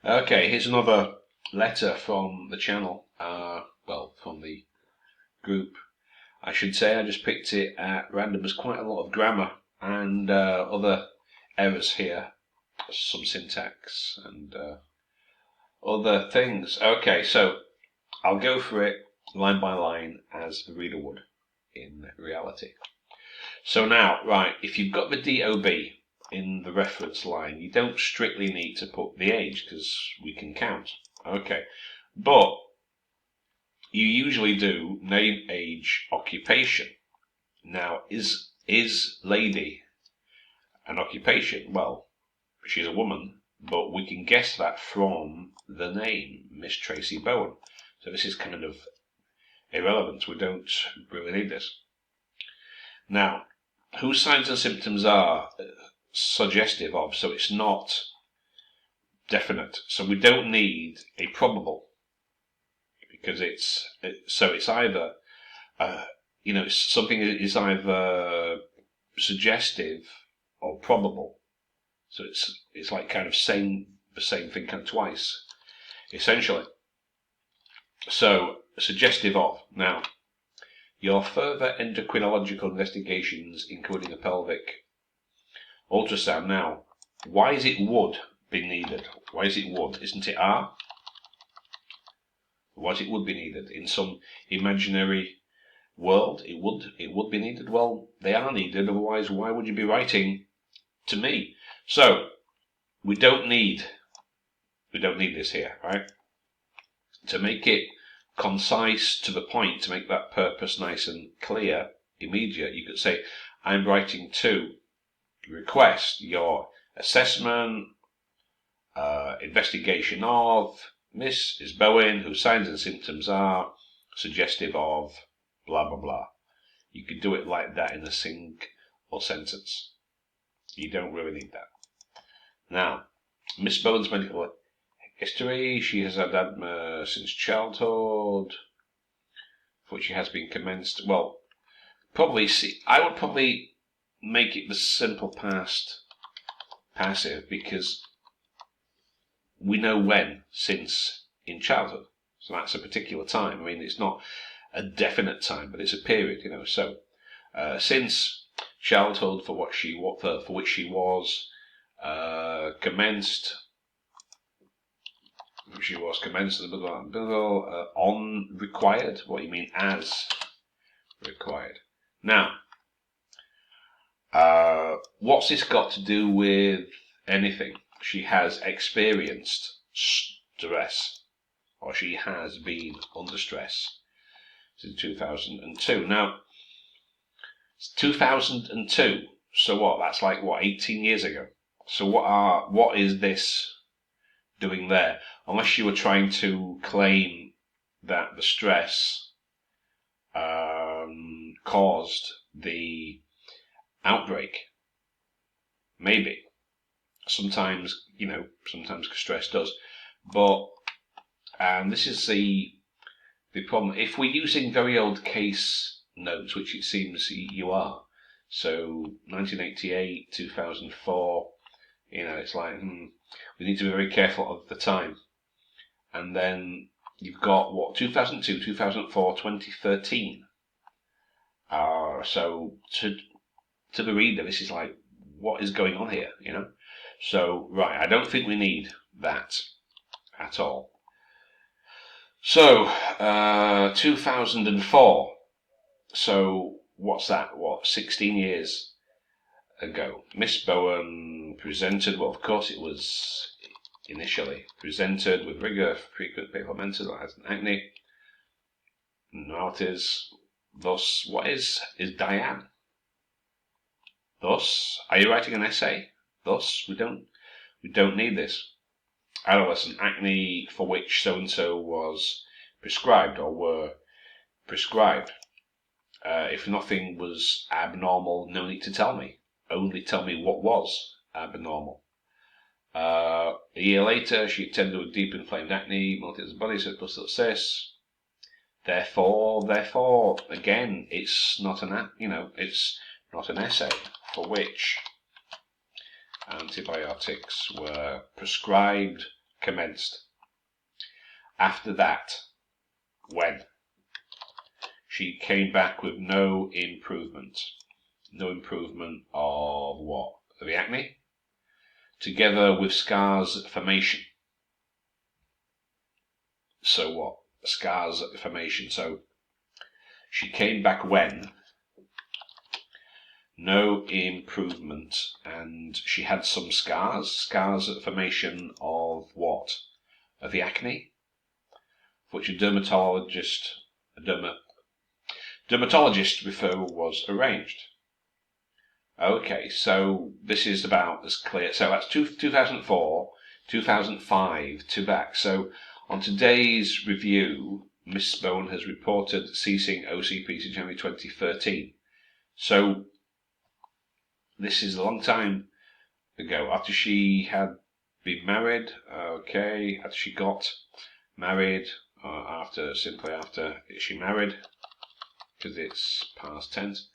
Okay, here's another letter from the channel. Well, from the group, I should say. I just picked it at random. There's quite a lot of grammar and other errors here, some syntax and other things. Okay, so I'll go for it line by line as the reader would in reality. So now, right, if you've got the DOB in the reference line, you don't strictly need to put the age because we can count. Okay, but you usually do name, age, occupation. Now, is lady an occupation? Well, she's a woman, but we can guess that from the name, Ms Tracy Bowen. So this is kind of irrelevant. We don't really need this. Now, whose signs and symptoms are suggestive of, so it's not definite. So we don't need a probable because it's either something is either suggestive or probable. So it's like kind of saying the same thing kind of twice, essentially. So suggestive of. Now, your further endocrinological investigations, including a pelvic ultrasound. Now, why is it would be needed? Why is it would? Isn't it are? Why is it would be needed? In some imaginary world, it would be needed. Well, they are needed. Otherwise, why would you be writing to me? So we don't need this here, right? To make it concise, to the point, to make that purpose nice and clear, immediate, you could say, I'm writing to request your assessment, investigation of Ms Bowen, whose signs and symptoms are suggestive of blah, blah, blah. You could do it like that in a single sentence. You don't really need that. Now, Ms Bowen's medical history, she has had asthma since childhood, for which she has been commenced. Well, I would probably make it the simple past passive because we know when, since, in childhood. So that's a particular time. I mean, it's not a definite time, but it's a period, So, since childhood, for which she was commenced. She was commenced on required. What do you mean as required? Now, what's this got to do with anything? She has experienced stress, or she has been under stress since 2002. Now, it's 2002. So what? That's like 18 years ago. So what is this doing there? Unless you were trying to claim that the stress caused the outbreak. Maybe. Sometimes stress does. But this is the problem. If we're using very old case notes, which it seems you are, so 1988, 2004, it's like, we need to be very careful of the time. And then you've got 2002, 2004, 2013. So to the reader, this is like, what is going on here, So, right, I don't think we need that at all. So, 2004. So, what's that? 16 years ago. Miss Bowen presented, well, of course it was initially presented with rigor, frequent painful menses, as an acne, abnormalities. Thus, what is Diane? Thus, are you writing an essay? Thus, we don't need this. Adolescent acne for which so-and-so was prescribed or were prescribed. If nothing was abnormal, no need to tell me. Only tell me what was abnormal. A year later, she attended with deep inflamed acne, multiple body surplus success. Therefore, again, it's not it's not an essay for which antibiotics were prescribed commenced. After that, when? She came back with no improvement. No improvement of what? Of the acne? Together with scars formation. So what? Scars formation. So she came back when? No improvement, and she had some scars formation of what? Of the acne, for which a dermatologist referral was arranged. Okay, so this is about as clear. So that's 2004, 2005 to back. So on today's review, Ms Bowen has reported ceasing OCP since January 2013. So this is a long time ago, after she had been married. Okay, after she got married, or simply after she married, because it's past tense.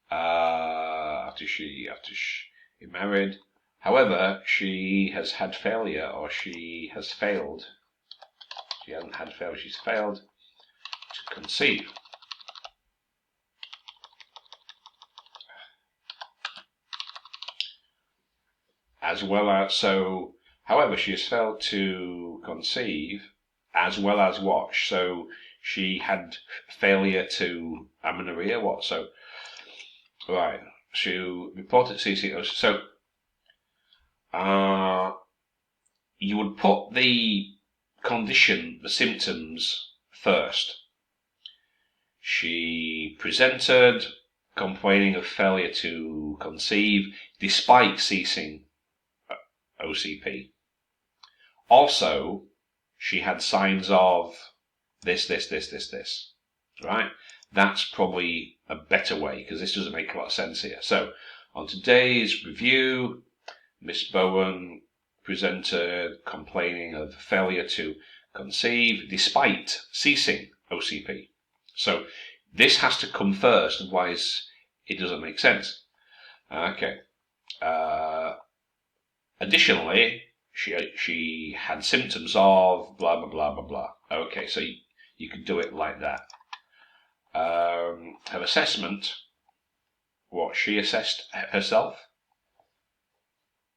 After she married. However, she has had failure, or she has failed. She hasn't had failure, she's failed to conceive. As well as, so, however, she has failed to conceive, as well as what? So she had failure to amenorrhea, what? So, right, she reported CCOs. So, you would put the condition, the symptoms first. She presented complaining of failure to conceive despite ceasing OCP. Also, she had signs of this. Right? That's probably a better way, because this doesn't make a lot of sense here. So, on today's review, Ms Bowen presented complaining of failure to conceive despite ceasing OCP. So, this has to come first, otherwise it doesn't make sense. Okay. Additionally, she had symptoms of blah, blah, blah, blah, blah. Okay, so you could do it like that. Her assessment, what she assessed herself,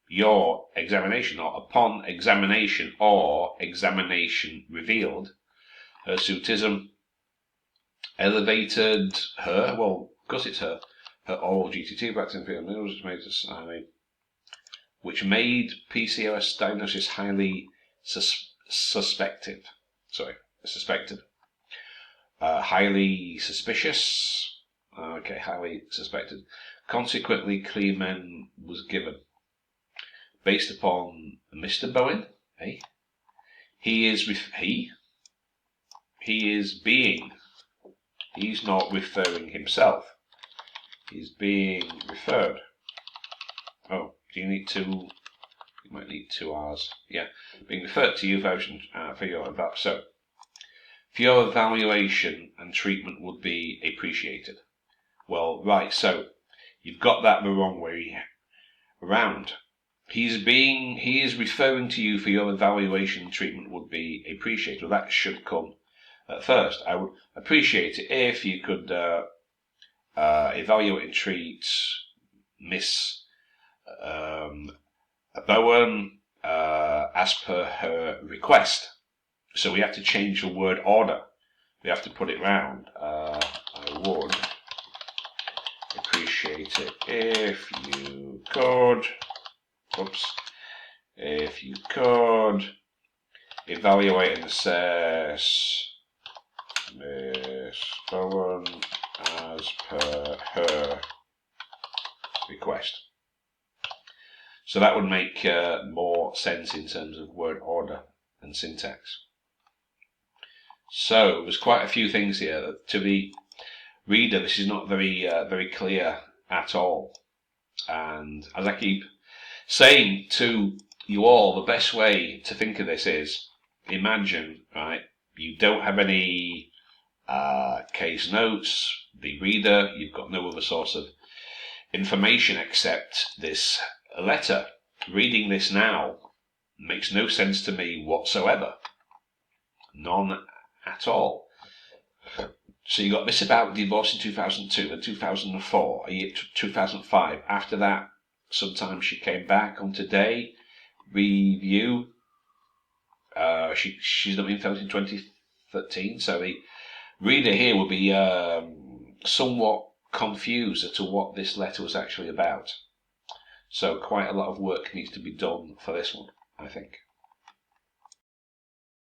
your examination, or upon examination, or examination revealed, her suitism elevated her, well, because it's her oral GTT bacterial which made PCOS diagnosis highly suspected. Highly suspicious. Okay, highly suspected. Consequently, clear men was given. Based upon Mr. Bowen, he's not referring himself. He's being referred. Oh, do you need two? You might need 2 hours. Yeah, being referred to you for your advice. So, for your evaluation and treatment would be appreciated. Well, right. So, you've got that the wrong way around. He is referring to you for your evaluation and treatment would be appreciated. Well, that should come first. I would appreciate it if you could evaluate and treat Ms Bowen as per her request. So we have to change the word order. We have to put it round. I would appreciate it if you could. If you could evaluate and assess Ms Bowen as per her request. So that would make more sense in terms of word order and syntax. So there's quite a few things here that to the reader this is not very clear at all. And as I keep saying to you all, the best way to think of this is imagine, right? You don't have any case notes. The reader, you've got no other source of information except this letter. Reading this now, Makes no sense to me whatsoever. None at all. So you got this about divorce in 2002 and 2004, 2005. After that, sometime she came back on Today Review. She's not been found in 2013, so the reader here will be somewhat confused as to what this letter was actually about. So quite a lot of work needs to be done for this one, I think.